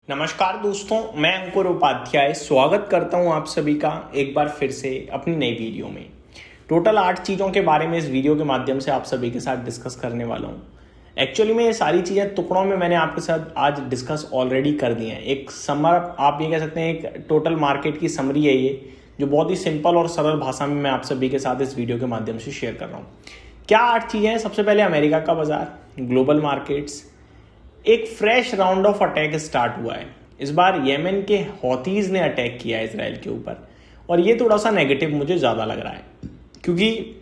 नमस्कार दोस्तों, मैं अंकुर उपाध्याय स्वागत करता हूं आप सभी का एक बार फिर से अपनी नई वीडियो में। टोटल 8 चीज़ों के बारे में इस वीडियो के माध्यम से आप सभी के साथ डिस्कस करने वाला हूं। एक्चुअली में ये सारी चीज़ें टुकड़ों में मैंने आपके साथ आज डिस्कस ऑलरेडी कर दी हैं। एक समर आप ये कह सकते हैं, एक टोटल मार्केट की समरी है ये, जो बहुत ही सिंपल और सरल भाषा में मैं आप सभी के साथ इस वीडियो के माध्यम से शेयर कर रहा हूँ। क्या 8 चीज़ें हैं? सबसे पहले अमेरिका का बाजार, ग्लोबल मार्केट्स, एक fresh round of attack start हुआ है। इस बार येमेन के हौतीज ने अटैक किया है इसराइल के ऊपर, और ये थोड़ा सा नेगेटिव मुझे ज़्यादा लग रहा है, क्योंकि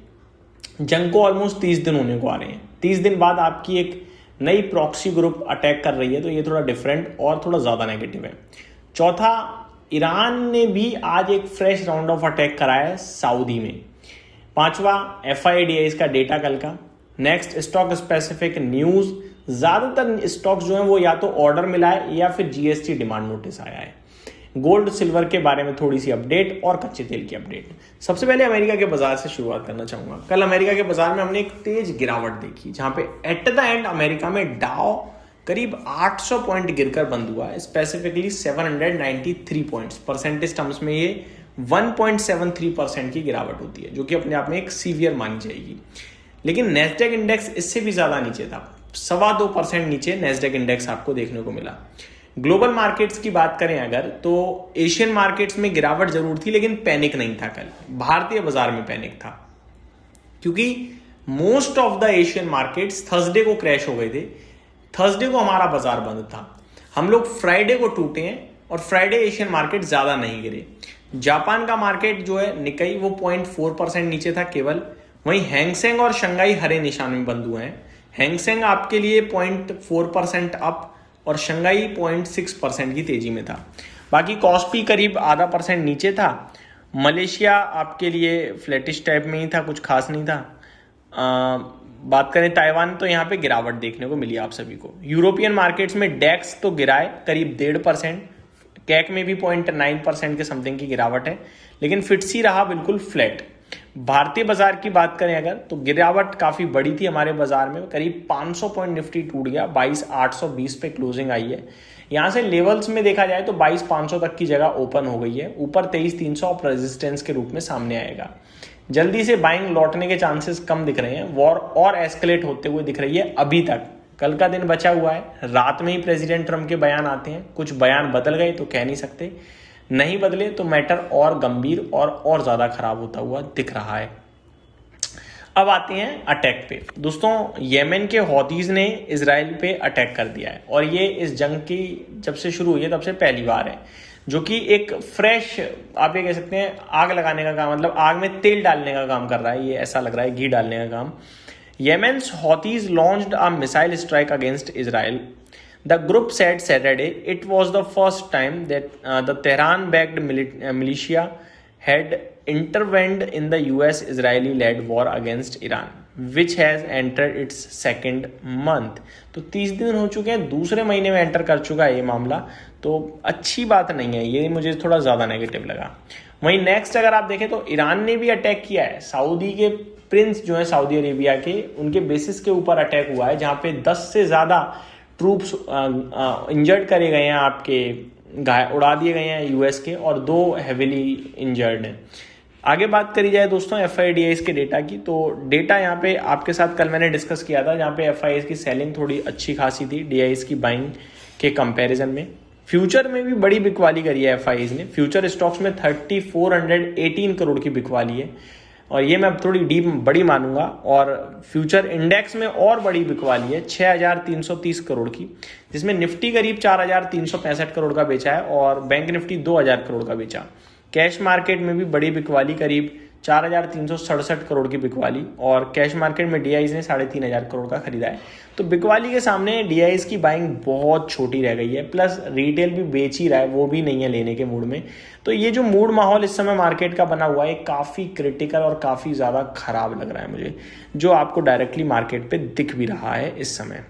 जंग को ऑलमोस्ट 30 दिन होने को आ रहे हैं। 30 दिन बाद आपकी एक नई प्रॉक्सी ग्रुप अटैक कर रही है, तो ये थोड़ा डिफरेंट और थोड़ा ज़्यादा नेगेटिव है। चौथा, ईरान ने भी आज एक फ्रेश राउंड ऑफ अटैक कराया है सऊदी में। पांचवा, FIDIs का डेटा कल का। Next, stock specific news. ज़्यादातर स्टॉक्स जो हैं वो या तो ऑर्डर मिला है या फिर GST डिमांड नोटिस आया है। गोल्ड सिल्वर के बारे में थोड़ी सी अपडेट और कच्चे तेल की अपडेट। सबसे पहले अमेरिका के बाजार से शुरुआत करना चाहूँगा। कल अमेरिका के बाजार में हमने एक तेज गिरावट देखी, जहाँ पे एट द एंड अमेरिका में डाउ करीब 800 पॉइंट गिरकर बंद हुआ है, स्पेसिफिकली 793 पॉइंट्स। परसेंटेज टर्म्स में ये 1.73% की गिरावट होती है, जो कि अपने आप में एक सीवियर मानी जाएगी। लेकिन नेस्डेक इंडेक्स इससे भी ज़्यादा नीचे था, 2.25% नीचे नेस्डेक इंडेक्स आपको देखने को मिला। ग्लोबल मार्केट्स की बात करें अगर, तो एशियन मार्केट्स में गिरावट जरूर थी, लेकिन पैनिक नहीं था कल। भारतीय बाजार में पैनिक था, क्योंकि most of the Asian markets Thursday को क्रैश हो गए थे। थर्सडे को हमारा बाजार बंद था, हम लोग फ्राइडे को टूटे हैं, और फ्राइडे एशियन मार्केट ज़्यादा नहीं गिरे। जापान का मार्केट जो है निकाई, वो 0.4% नीचे था केवल। वहीं हैंगसेंग और शंघाई हरे निशान में बंद हुए हैं। हैंगसेंग आपके लिए 0.4% अप और शंघाई 0.6% की तेजी में था। बाकी कॉस्पी करीब 0.5% नीचे था। मलेशिया आपके लिए फ्लैटिश टाइप में ही था, कुछ खास नहीं था। बात करें ताइवान, तो यहाँ पे गिरावट देखने को मिली आप सभी को। यूरोपियन मार्केट्स में डेक्स तो गिराए करीब 1.5%, कैक में भी 0.9% के समथिंग की गिरावट है, लेकिन फिटसी रहा बिल्कुल फ्लैट। भारतीय बाजार की बात करें अगर, तो गिरावट काफी बड़ी थी हमारे बाजार में, करीब 500 पॉइंट निफ्टी टूट गया, 22,820 पे क्लोजिंग आई है। यहां से लेवल्स में देखा जाए तो 22,500 तक की जगह ओपन हो गई है। ऊपर 23,300 ऑफ रेजिस्टेंस के रूप में सामने आएगा। जल्दी से बाइंग लौटने के चांसेस कम दिख रहे हैं। वॉर और एस्केलेट होते हुए दिख रही है अभी तक। कल का दिन बचा हुआ है, रात में ही प्रेसिडेंट ट्रम्प के बयान आते हैं। कुछ बयान बदल गए तो कह नहीं सकते, नहीं बदले तो मैटर और गंभीर और ज्यादा खराब होता हुआ दिख रहा है। अब आते हैं अटैक पे। दोस्तों, येमेन के हौतीज ने इजराइल पे अटैक कर दिया है, और ये इस जंग की जब से शुरू हुई है तब से पहली बार है, जो कि एक फ्रेश, आप ये कह सकते हैं, आग लगाने का काम, मतलब आग में तेल डालने का काम कर रहा है। ये ऐसा लग रहा है, घी डालने का काम। Yemen's Houthis launched a missile strike against Israel. The group said Saturday it was the first time that the Tehran-backed militia had intervened in the US-Israeli-led war against Iran, which has entered its second month. तो 30 दिन हो चुके हैं, दूसरे महीने में enter कर चुका है ये मामला, तो अच्छी बात नहीं है। ये मुझे थोड़ा ज़्यादा नेगेटिव लगा। वहीं नेक्स्ट अगर आप देखें, तो ईरान ने भी अटैक किया है। सऊदी के प्रिंस जो है सऊदी अरेबिया के, उनके बेसिस के ऊपर अटैक हुआ है, जहाँ पे 10 से ज़्यादा ट्रूप्स इंजर्ड करे गए हैं, आपके उड़ा दिए गए हैं US के, और 2 हेविली इंजर्ड हैं। आगे बात करी जाए दोस्तों FIDIs के डेटा की, तो डेटा यहाँ पे आपके साथ कल मैंने डिस्कस किया था, जहाँ पे FIDIs की सेलिंग थोड़ी अच्छी खासी थी DIs की बाइंग के कंपैरिजन में। फ्यूचर में भी बड़ी बिकवाली करी है FIDIs ने। फ्यूचर स्टॉक्स में 3418 करोड़ की बिकवाली है, और ये मैं थोड़ी डीप बड़ी मानूंगा। और फ्यूचर इंडेक्स में और बड़ी बिकवाली है 6330 करोड़ की, जिसमें निफ्टी करीब 4365 करोड़ का बेचा है, और बैंक निफ्टी 2000 करोड़ का बेचा। कैश मार्केट में भी बड़ी बिकवाली, करीब 4367 करोड़ की बिकवाली, और कैश मार्केट में DIs ने 3500 करोड़ का खरीदा है। तो बिकवाली के सामने DIs की बाइंग बहुत छोटी रह गई है, प्लस रिटेल भी बेच ही रहा है, वो भी नहीं है लेने के मूड में। तो ये जो मूड माहौल इस समय मार्केट का बना हुआ है, काफ़ी क्रिटिकल और काफ़ी ज़्यादा खराब लग रहा है मुझे, जो आपको डायरेक्टली मार्केट पे दिख भी रहा है इस समय।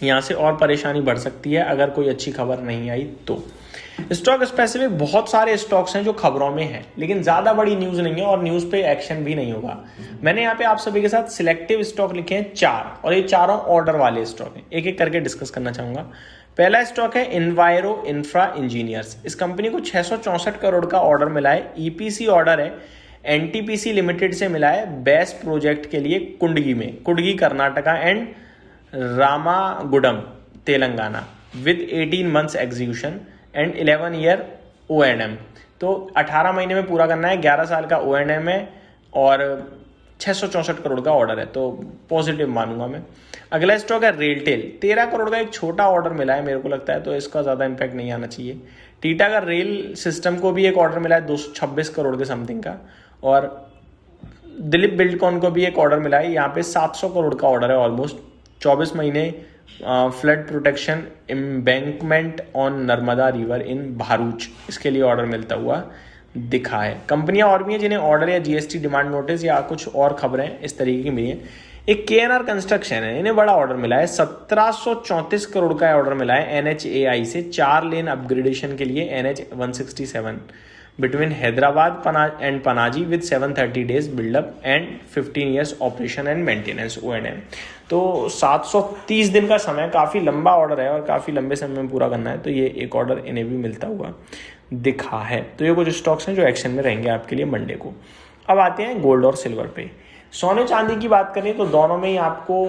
यहाँ से और परेशानी बढ़ सकती है अगर कोई अच्छी खबर नहीं आई तो। स्टॉक स्पेसिफिक बहुत सारे स्टॉक्स हैं जो खबरों में हैं, लेकिन ज़्यादा बड़ी न्यूज़ नहीं है, और न्यूज़ पे एक्शन भी नहीं होगा। मैंने यहाँ पे आप सभी के साथ सिलेक्टिव स्टॉक लिखे हैं 4, और ये चारों ऑर्डर वाले स्टॉक हैं। एक एक करके डिस्कस करना चाहूँगा। पहला स्टॉक है इन्वायरो इंफ्रा इंजीनियर्स। इस कंपनी को 664 करोड़ का ऑर्डर मिला है। ईपीसी ऑर्डर है, एनटीपीसी लिमिटेड से मिला है बेस्ट प्रोजेक्ट के लिए कुंडगी में, Kudgi Karnataka and Ramagundam Telangana with 18 months execution and 11 year O&M। तो 18 महीने में पूरा करना है, 11 साल का O&M है और 664 करोड़ का ऑर्डर है, तो पॉजिटिव मानूंगा मैं। अगला स्टॉक है रेलटेल। 13 करोड़ का एक छोटा ऑर्डर मिला है मेरे को लगता है, तो इसका ज़्यादा इम्पैक्ट नहीं आना चाहिए। टीटा का रेल सिस्टम को भी एक ऑर्डर मिला है 226 करोड़ के समथिंग का, और दिलीप बिल्डकॉन को भी एक ऑर्डर मिला है, यहाँ पे 700 करोड़ का ऑर्डर है ऑलमोस्ट। 24 महीने flood protection embankment on Narmada river in Bharuch, इसके लिए ऑर्डर मिलता हुआ दिखा है। कंपनियां और भी हैं जिन्हें ऑर्डर या जीएसटी डिमांड नोटिस या कुछ और खबरें इस तरीके की मिली हैं। एक KNR कंस्ट्रक्शन है, इन्हें बड़ा ऑर्डर मिला है, 1734 करोड़ का ऑर्डर मिला है NHAI से 4 लेन अपग्रेडेशन के लिए NH 167 between Hyderabad and Panaji with 730 days buildup and 15 years operation and maintenance O&M। तो 730 दिन का समय, काफ़ी लंबा ऑर्डर है और काफ़ी लंबे समय में पूरा करना है, तो ये एक ऑर्डर इन्हें भी मिलता हुआ दिखा है। तो ये कुछ स्टॉक्स हैं जो एक्शन में रहेंगे आपके लिए मंडे को। अब आते हैं गोल्ड और सिल्वर पे। सोने चांदी की बात करें तो दोनों में ही आपको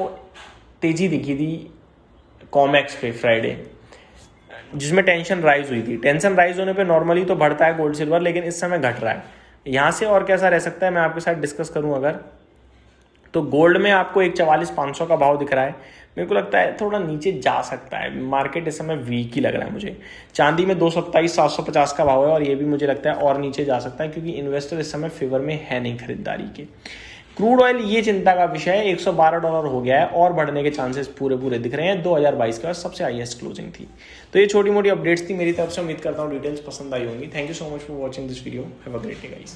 तेजी दिखी थी। कॉमेक्स पे फ्राइडे, जिसमें टेंशन राइज हुई थी, टेंशन राइज होने पे नॉर्मली तो बढ़ता है गोल्ड सिल्वर, लेकिन इस समय घट रहा है। यहाँ से और कैसा रह सकता है मैं आपके साथ डिस्कस करूँ अगर, तो गोल्ड में आपको 144,500 का भाव दिख रहा है, मेरे को लगता है थोड़ा नीचे जा सकता है, मार्केट इस समय वीक ही लग रहा है मुझे। चांदी में 227,750 का भाव है और ये भी मुझे लगता है और नीचे जा सकता है, क्योंकि इन्वेस्टर इस समय फेवर में है नहीं खरीदारी के। क्रूड ऑयल ये चिंता का विषय है, $112 हो गया है और बढ़ने के चांसेस पूरे दिख रहे हैं। 2022 के बाद सबसे हाईएस्ट क्लोजिंग थी। तो ये छोटी मोटी अपडेट्स थी मेरी तरफ से, उम्मीद करता हूँ डिटेल्स पसंद आई होंगी। Thank you so much for watching this video, have a great day guys.